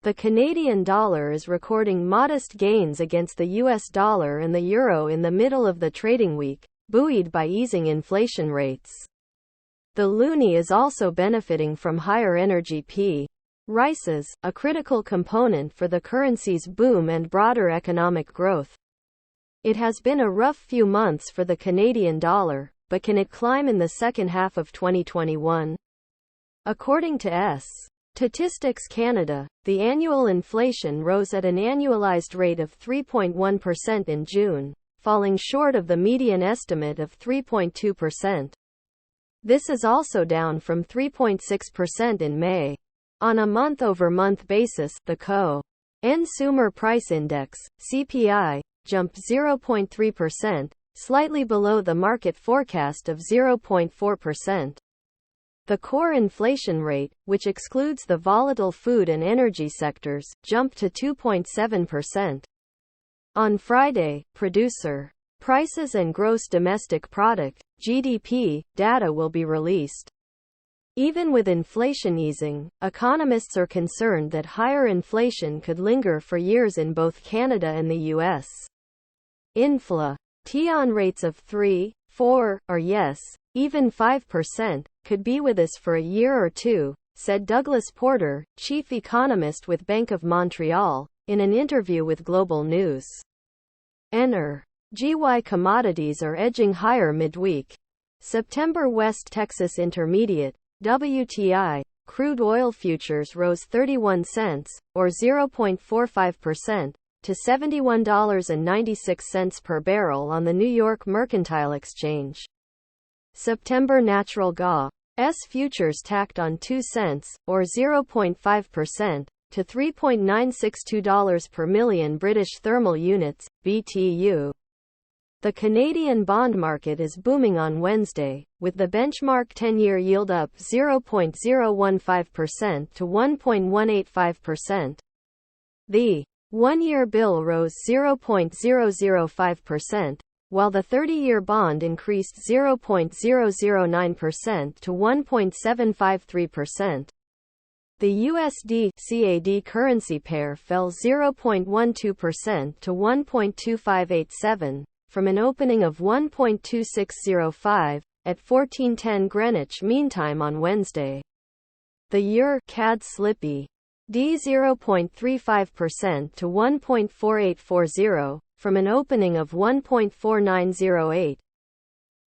The Canadian dollar is recording modest gains against the US dollar and the euro in the middle of the trading week, buoyed by easing inflation rates. The loonie is also benefiting from higher energy prices, a critical component for the currency's boom and broader economic growth. It has been a rough few months for the Canadian dollar, but can it climb in the second half of 2021? According to Statistics Canada, the annual inflation rose at an annualized rate of 3.1% in June, falling short of the median estimate of 3.2%. This is also down from 3.6% in May. On a month-over-month basis, the Consumer Price Index, CPI, jumped 0.3%, slightly below the market forecast of 0.4%. The core inflation rate, which excludes the volatile food and energy sectors, jumped to 2.7%. On Friday, producer prices and gross domestic product, GDP, data will be released. Even with inflation easing, economists are concerned that higher inflation could linger for years in both Canada and the US. Inflation rates of 3, 4, or yes, even 5%, could be with us for a year or two, said Douglas Porter, chief economist with Bank of Montreal, in an interview with Global News. Energy commodities are edging higher midweek. September West Texas Intermediate, WTI, crude oil futures rose 31 cents, or 0.45%, to $71.96 per barrel on the New York Mercantile Exchange. September natural gas futures tacked on 2 cents, or 0.5%, to $3.962 per million British thermal units, BTU. The Canadian bond market is booming on Wednesday, with the benchmark 10-year yield up 0.015% to 1.185%. The 1-year bill rose 0.005%, while the 30-year bond increased 0.009% to 1.753%. The USD-CAD currency pair fell 0.12% to 1.2587, from an opening of 1.2605, at 14:10 Greenwich Mean Time on Wednesday. The Euro-CAD slippy D 0.35% to 1.4840, from an opening of 1.4908,